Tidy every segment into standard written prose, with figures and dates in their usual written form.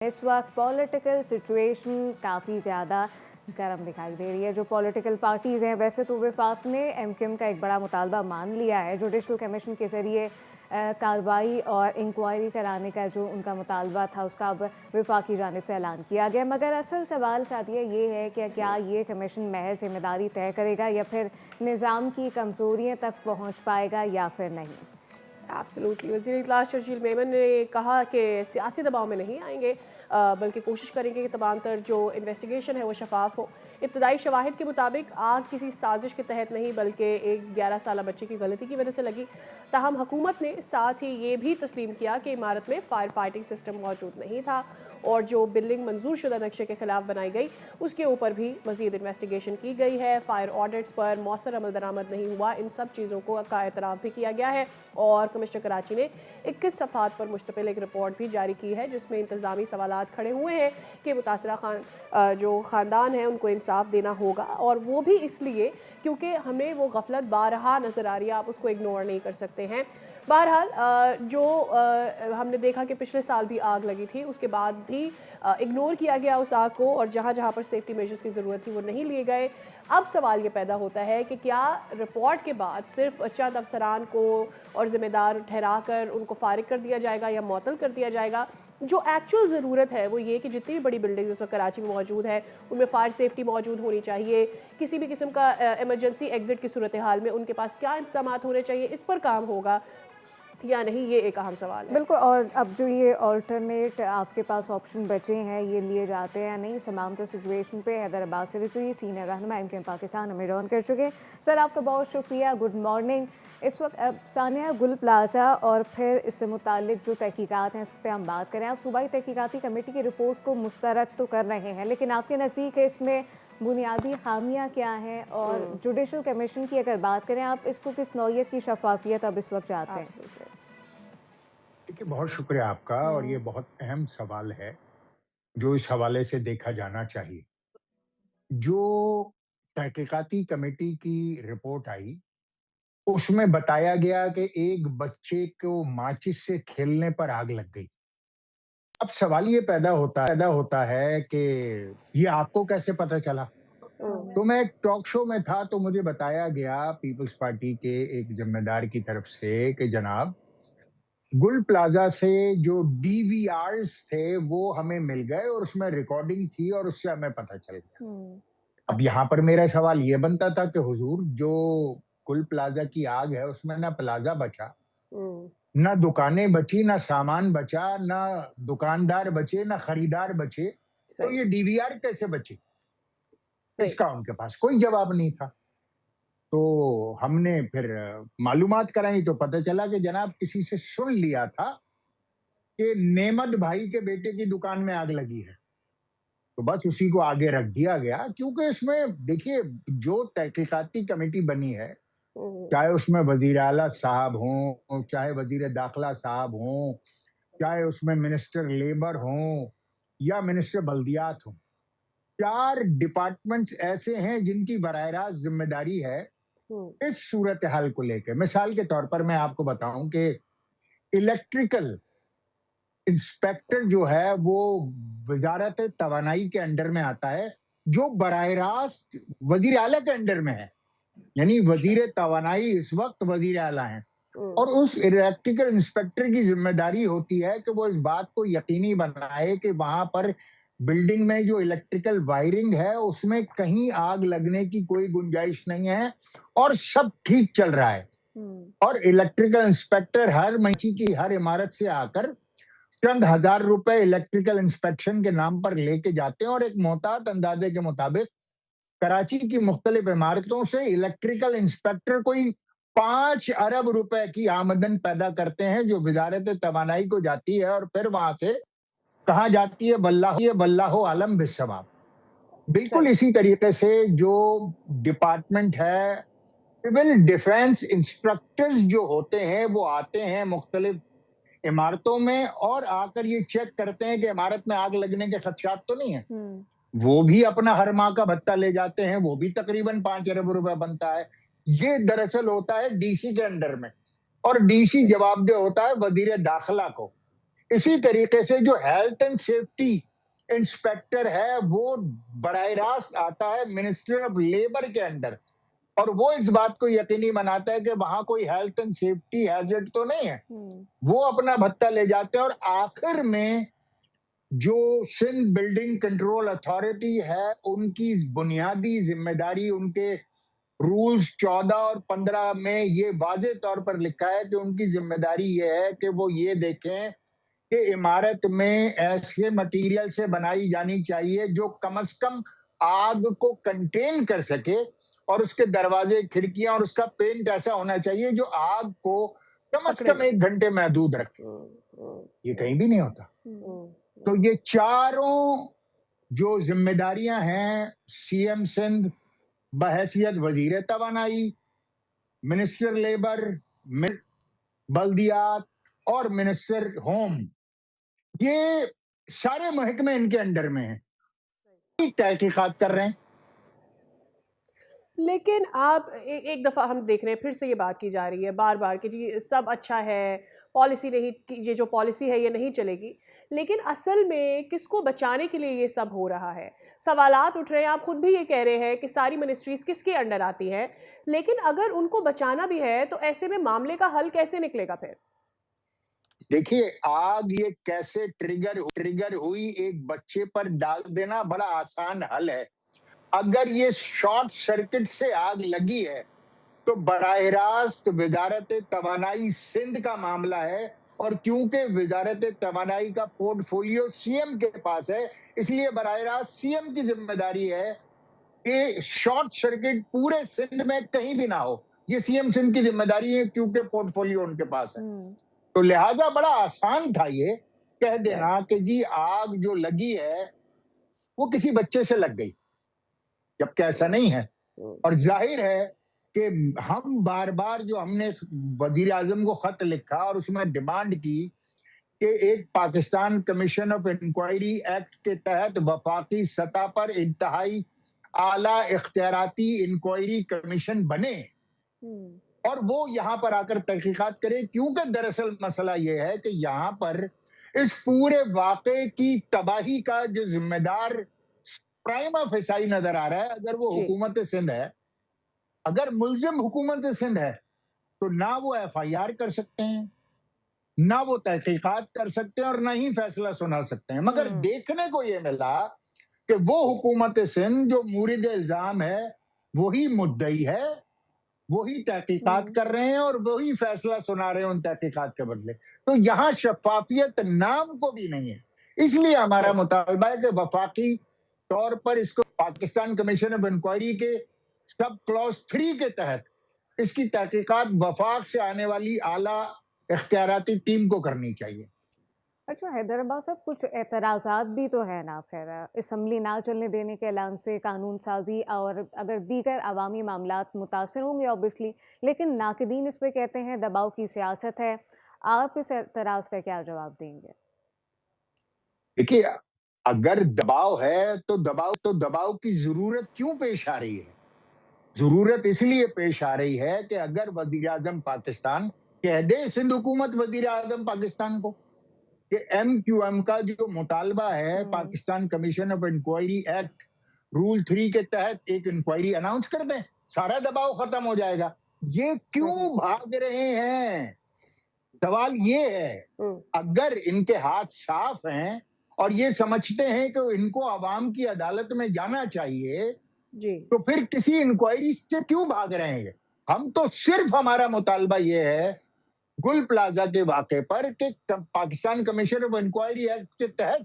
इस वक्त political situation काफ़ी ज़्यादा गर्म दिखाई दे रही है। जो पॉलिटिकल पार्टीज़ हैं, वैसे तो वफाक ने एमक्यूएम का एक बड़ा मुतालबा मान लिया है। जुडिशल कमीशन के ज़रिए कार्रवाई और इंक्वायरी कराने का जो उनका मुतालबा था, उसका अब वफाक की जानिब से ऐलान किया गया। मगर असल सवाल सादिया ये है कि क्या ये कमीशन महज जिम्मेदारी तय करेगा या फिर निज़ाम की कमज़ोरियों तक पहुँच पाएगा या फिर नहीं। एब्सोल्युटली। वज़ीर इत्तलात शर्जील मेमन ने कहा कि सियासी दबाव में नहीं आएंगे, बल्कि कोशिश करेंगे कि तमाम तर जो इन्वेस्टिगेशन है वो शफाफ हो। इब्तदाई शवाहिद के मुताबिक आग किसी साजिश के तहत नहीं बल्कि एक 11 साल बच्चे की गलती की वजह से लगी। ताहम हुकूमत ने साथ ही ये भी तस्लीम किया कि इमारत में फायर फाइटिंग सिस्टम मौजूद नहीं था और जो बिल्डिंग मंजूर शुदा नक्शे के खिलाफ बनाई गई उसके ऊपर भी मज़ीद इन्वेस्टिगेशन की गई है। फायर ऑडिट्स पर मौसर अमल दरामद नहीं हुआ, इन सब चीज़ों को का एतराफ़ भी किया गया है। और कमिश्नर कराची ने 21 सफ़ात पर मुश्तमिल एक रिपोर्ट भी जारी की है जिसमें इंतज़ामी सवालात खड़े हुए हैं कि मुतासरा जो ख़ानदान है उनको इंसाफ देना होगा, और वो भी इसलिए क्योंकि हमें वो गफलत बारहा नज़र आ रही है, आप उसको इग्नोर नहीं कर सकते हैं। बहरहाल जो हमने देखा कि पिछले साल भी आग लगी थी, उसके बाद भी इग्नोर किया गया उस आग को, और जहाँ जहाँ पर सेफ्टी मेजर्स की ज़रूरत थी वो नहीं लिए गए। अब सवाल ये पैदा होता है कि क्या रिपोर्ट के बाद सिर्फ चंद अफसरान को और ज़िम्मेदार ठहरा कर उनको फारिग कर दिया जाएगा या मुअत्तल कर दिया जाएगा। जो एक्चुअल ज़रूरत है वो ये कि जितनी भी बड़ी बिल्डिंग्स इस वक्त कराची में मौजूद है उनमें फ़ायर सेफ्टी मौजूद होनी चाहिए। किसी भी किस्म का एमरजेंसी एग्ज़िट की सूरत हाल में उनके पास क्या इंतज़ाम होने चाहिए, इस पर काम होगा या नहीं, ये एक अहम सवाल है। बिल्कुल। और अब जो ये ऑल्टरनेट आपके पास ऑप्शन बचे हैं, ये लिए जाते हैं या नहीं, तमाम तो सिचुएशन पे हैदराबाद से भी सीनियर रहनुमा एमक्यूएम पाकिस्तान हमें जॉइन कर चुके। सर, आपका बहुत शुक्रिया, गुड मॉर्निंग। इस वक्त अब सानिया गुल प्लाजा और फिर इससे मुतालिक जो तहकीकात हैं, इस पर हम बात करें। आप सूबाई तहकीकाती कमेटी की रिपोर्ट को मुस्तरद तो कर रहे हैं, लेकिन आपके नज़दीक इसमें बुनियादी खामियां क्या हैं? और जुडिशल कमीशन की अगर बात करें, आप इसको किस नौयत की शफाफियत अब इस वक्त चाहते हैं? देखिए, बहुत शुक्रिया आपका, और ये बहुत अहम सवाल है जो इस हवाले से देखा जाना चाहिए। जो तहकीकाती कमेटी की रिपोर्ट आई, उसमें बताया गया कि एक बच्चे को माचिस से खेलने पर आग लग गई। अब सवाल ये पैदा होता है कि ये आपको कैसे पता चला? तो मैं एक टॉक शो में था, तो मुझे बताया गया पीपल्स पार्टी के एक जिम्मेदार की तरफ से कि जनाब, गुल प्लाजा से जो डीवीआरस थे वो हमें मिल गए और उसमें रिकॉर्डिंग थी और उससे हमें पता चल गया। अब यहाँ पर मेरा सवाल ये बनता था कि हुजूर, जो गुल प्लाजा की आग है उसमें ना प्लाजा बचा, ना दुकानें बची, ना सामान बचा, ना दुकानदार बचे, ना खरीदार बचे, तो सही ये डीवीआर कैसे बचे? सही। इसका उनके पास कोई जवाब नहीं था। तो हमने फिर मालूमात कराई तो पता चला कि जनाब, किसी से सुन लिया था कि नेमत भाई के बेटे की दुकान में आग लगी है, तो बस उसी को आगे रख दिया गया। क्योंकि इसमें देखिए, जो तहकीकाती कमेटी बनी है, चाहे उसमें वजीर आला साहब हों, चाहे वजीर दाखिला साहब हों, चाहे उसमें मिनिस्टर लेबर हों या मिनिस्टर बल्दियात हों, 4 डिपार्टमेंट्स ऐसे हैं जिनकी बराह रास्त जिम्मेदारी है इस सूरत हाल को लेकर। मिसाल के तौर पर मैं आपको बताऊं कि इलेक्ट्रिकल इंस्पेक्टर जो है वो वजारत तवानाई के अंडर में आता है, जो बराह रास्त वजीर आला के अंडर में है। यानी वजीर तवानाई इस वक्त वजीर आला हैं, और उस इलेक्ट्रिकल इंस्पेक्टर की जिम्मेदारी होती है कि वो इस बात को यकीनी बनाए कि वहां पर बिल्डिंग में जो इलेक्ट्रिकल वायरिंग है उसमें कहीं आग लगने की कोई गुंजाइश नहीं है और सब ठीक चल रहा है। और इलेक्ट्रिकल इंस्पेक्टर हर महीने की हर इमारत से आकर चंद हजार रुपए इलेक्ट्रिकल इंस्पेक्शन के नाम पर लेके जाते हैं, और एक मोहतात अंदाजे के मुताबिक कराची की मुख्तलिफ इमारतों से इलेक्ट्रिकल इंस्पेक्टर कोई 5 अरब रुपए की आमदन पैदा करते हैं, जो वजारत तवानाई को जाती है और फिर वहां से कहा जाती है बल्लाहो आलम बिस्सवाब। बिल्कुल सही। इसी तरीके से जो डिपार्टमेंट है, सिविल डिफेंस इंस्ट्रक्टर्स जो होते हैं वो आते हैं मुख्तलिफ इमारतों में और आकर ये चेक करते हैं कि इमारत में आग लगने के खदशात तो नहीं है। वो भी अपना हर माह का भत्ता ले जाते हैं, वो भी तकरीबन 5 अरब रुपए बनता है। ये दरअसल होता है डीसी के अंडर में, और डीसी जवाबदेह होता है वजीर दाखिला को। اسی طریقے سے جو ہیلتھ اینڈ سیفٹی انسپیکٹر ہے وہ براہ راست آتا ہے منسٹری آف لیبر کے انڈر، اور وہ اس بات کو یقینی بناتا ہے کہ وہاں کوئی ہیلتھ اینڈ سیفٹی ہیزرڈ تو نہیں ہے، وہ اپنا بھتہ لے جاتے ہیں۔ اور آخر میں جو سندھ بلڈنگ کنٹرول اتھارٹی ہے ان کی بنیادی ذمہ داری، ان کے رولز 14 اور 15 میں یہ واضح طور پر لکھا ہے کہ ان کی ذمہ داری یہ ہے کہ وہ یہ دیکھیں کہ عمارت میں ایسے مٹیریل سے بنائی جانی چاہیے جو کم از کم آگ کو کنٹین کر سکے، اور اس کے دروازے کھڑکیاں اور اس کا پینٹ ایسا ہونا چاہیے جو آگ کو کم از کم 1 گھنٹے محدود رکھے۔ یہ کہیں بھی نہیں ہوتا۔ تو یہ چاروں جو ذمہ داریاں ہیں سی ایم سندھ بحیثیت وزیر توانائی، منسٹر لیبر، بلدیات اور منسٹر ہوم، یہ سارے محکمے ان کے انڈر میں ہیں، تحقیقات کر رہے ہیں۔ لیکن آپ ایک دفعہ ہم دیکھ رہے ہیں پھر سے یہ بات کی جا رہی ہے بار بار کہ جی سب اچھا ہے، پالیسی نہیں، یہ جو پالیسی ہے یہ نہیں چلے گی، لیکن اصل میں کس کو بچانے کے لیے یہ سب ہو رہا ہے؟ سوالات اٹھ رہے ہیں، آپ خود بھی یہ کہہ رہے ہیں کہ ساری منسٹریز کس کے انڈر آتی ہے، لیکن اگر ان کو بچانا بھی ہے تو ایسے میں معاملے کا حل کیسے نکلے گا پھر؟ دیکھیے آگ یہ کیسے ٹریگر ہوئی، ایک بچے پر ڈال دینا بڑا آسان حل ہے۔ اگر یہ شارٹ سرکٹ سے آگ لگی ہے تو براہ راست وزارت توانائی سندھ کا معاملہ ہے، اور کیونکہ وزارت توانائی کا پورٹ فولیو سی ایم کے پاس ہے، اس لیے براہ راست سی ایم کی ذمہ داری ہے کہ شارٹ سرکٹ پورے سندھ میں کہیں بھی نہ ہو۔ یہ سی ایم سندھ کی ذمہ داری ہے کیونکہ پورٹ فولیو ان کے پاس ہے۔ تو لہذا بڑا آسان تھا یہ کہہ دینا کہ جی آگ جو لگی ہے وہ کسی بچے سے لگ گئی، جبکہ ایسا نہیں ہے۔ اور ظاہر ہے کہ ہم بار بار جو ہم نے وزیر اعظم کو خط لکھا اور اس میں ڈیمانڈ کی کہ ایک Pakistan commission of inquiry act کے تحت وفاقی سطح پر انتہائی اعلیٰ اختیاراتی انکوائری کمیشن بنے اور وہ یہاں پر آ کر تحقیقات کرے، کیونکہ دراصل مسئلہ یہ ہے کہ یہاں پر اس پورے واقعے کی تباہی کا جو ذمہ دار پرائما فیسائی نظر آ رہا ہے، اگر وہ حکومت سندھ ہے، اگر ملزم حکومت سندھ ہے تو نہ وہ ایف آئی آر کر سکتے ہیں، نہ وہ تحقیقات کر سکتے ہیں، اور نہ ہی فیصلہ سنا سکتے ہیں۔ مگر دیکھنے کو یہ ملا کہ وہ حکومت سندھ جو مورد الزام ہے وہی مدعی ہے، وہی تحقیقات کر رہے ہیں اور وہی فیصلہ سنا رہے ہیں ان تحقیقات کے بدلے۔ تو یہاں شفافیت نام کو بھی نہیں ہے۔ اس لیے ہمارا مطالبہ ہے کہ وفاقی طور پر اس کو پاکستان کمیشن آف انکوائری کے سب کلوز 3 کے تحت اس کی تحقیقات وفاق سے آنے والی اعلیٰ اختیاراتی ٹیم کو کرنی چاہیے۔ اچھا حیدرآباد صاحب، کچھ اعتراضات بھی تو ہے نا، خیر اسمبلی نہ چلنے دینے کے اعلان سے قانون سازی اور اگر دیگر عوامی معاملات متاثر ہوں گے اوبیسلی، لیکن ناقدین اس پہ کہتے ہیں دباؤ کی سیاست ہے۔ آپ اس اعتراض کا کیا جواب دیں گے؟ دیکھیے اگر دباؤ ہے تو دباؤ کی ضرورت کیوں پیش آ رہی ہے؟ ضرورت اس لیے پیش آ رہی ہے کہ اگر وزیر اعظم پاکستان کہہ دے سندھ حکومت وزیر اعظم پاکستان کو کہ ایم کیو ایم کا جو مطالبہ ہے Pakistan commission of inquiry act rule 3 کے تحت ایک انکوائری اناؤنس کر دیں، سارا دباؤ ختم ہو جائے گا۔ یہ کیوں بھاگ رہے ہیں؟ سوال یہ ہے، اگر ان کے ہاتھ صاف ہیں اور یہ سمجھتے ہیں کہ ان کو عوام کی عدالت میں جانا چاہیے تو پھر کسی انکوائری سے کیوں بھاگ رہے ہیں؟ ہم تو صرف ہمارا مطالبہ یہ ہے گل پلازا کے واقعے پر کہ Pakistan commission of inquiry act کے تحت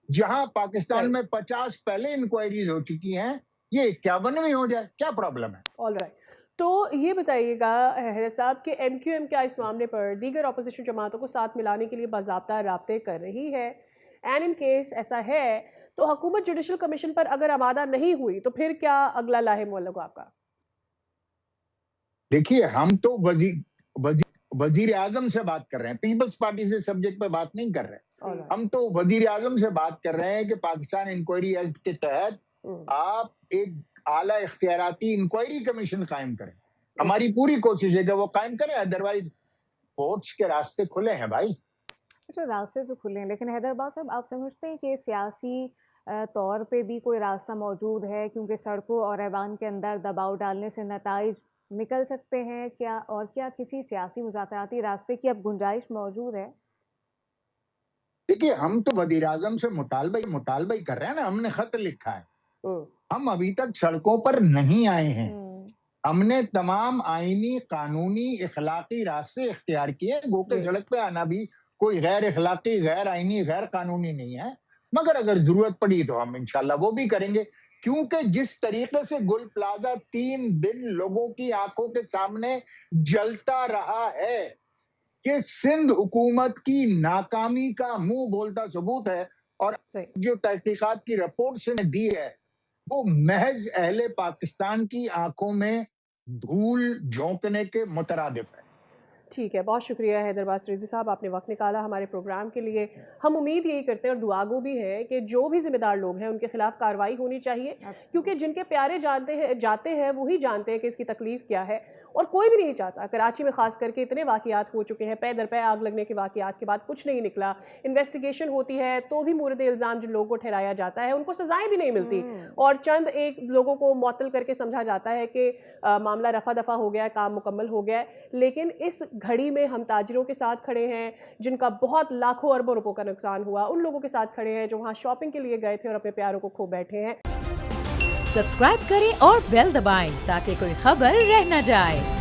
جہاں پاکستان میں 50 پہلے انکوائریز ہو چکی ہیں، یہ 51ویں ہو جائے، کیا پرابلم ہے؟ آل رائٹ، تو یہ بتائیے گا حیدر صاحب کہ ایم کیو ایم کیا اس معاملے پر دیگر اپوزیشن جماعتوں کو ساتھ ملانے کے لیے باضابطہ رابطے کر رہی ہے؟ اینڈ ان کیس ایسا ہے تو حکومت جوڈیشل کمیشن پر اگر آمادہ نہیں ہوئی تو پھر کیا اگلا لاہم ہوگا آپ کا؟ دیکھیے ہم تو وزیر اعظم سے بات کر رہے ہیں، پیپلز پارٹی سے سبجیکٹ پہ بات نہیں کر رہے۔ ہم تو وزیر اعظم سے بات کر رہے ہیں کہ پاکستان انکوائری ایکٹ کے تحت آپ ایک اعلیٰ اختیاراتی انکوائری کمیشن قائم کریں۔ ہماری پوری کوشش ہے کہ وہ قائم کریں، ادروائز کورٹس کے راستے کھلے ہیں بھائی۔ जो रास्ते जो खुले हैं, लेकिन हैदराबाद साहब आप समझते हैं कि सियासी तौर पे भी कोई रास्ता मौजूद है, क्योंकि सड़कों और ऐवान के अंदर दबाव डालने से नताइज निकल सकते हैं क्या, और क्या किसी सियासी मुज़ाकराती रास्ते की अब गुंजाइश मौजूद है? देखिए, हम तो वज़ीर आज़म से मुतालबा ही कर रहे हैं ना, हमने खत लिखा है। हम अभी तक सड़कों पर नहीं आए हैं। हमने तमाम आईनी, कानूनी, इखलाकी रास्ते इख्तियार किए, गो के जी। सड़क पे आना भी कोई गैर इखलाकी, गैर आईनी, गैर कानूनी नहीं है। मगर अगर जरूरत पड़ी तो हम इंशाल्लाह वो भी करेंगे, क्योंकि जिस तरीके से गुल प्लाजा 3 दिन लोगों की आंखों के सामने जलता रहा है, कि सिंध हुकूमत की नाकामी का मुंह बोलता सबूत है, और सही। जो तहकीकात की रिपोर्ट से दी है वो महज अहले पाकिस्तान की आंखों में धूल झोंकने के मुतरादिफ है। ठीक है, बहुत शुक्रिया हैदरबाज रिजवी साहब, आपने वक्त निकाला हमारे प्रोग्राम के लिए। हम उम्मीद यही करते हैं और दुआगो भी है कि जो भी जिम्मेदार लोग हैं उनके खिलाफ कार्रवाई होनी चाहिए, क्योंकि जिनके प्यारे जाते हैं वही जानते हैं कि इसकी तकलीफ क्या है, और कोई भी नहीं चाहता। कराची में खास करके इतने वाक़यात हो चुके हैं, पै दर पै आग लगने के वाक़यात के बाद कुछ नहीं निकला, इन्वेस्टिगेशन होती है तो भी मूरद इल्ज़ाम जिन लोगों को ठहराया जाता है उनको सज़ाएं भी नहीं मिलती, और चंद एक लोगों को मुअत्तल करके समझा जाता है कि मामला रफ़ा दफ़ा हो गया है, काम मुकम्मल हो गया है। लेकिन इस घड़ी में हम ताजिरों के साथ खड़े हैं जिनका बहुत लाखों अरबों रुपयों का नुकसान हुआ, उन लोगों के साथ खड़े हैं जो वहाँ शॉपिंग के लिए गए थे और अपने प्यारों को खो बैठे हैं। सब्सक्राइब करें और बेल दबाएं ताकि कोई खबर रह न जाए।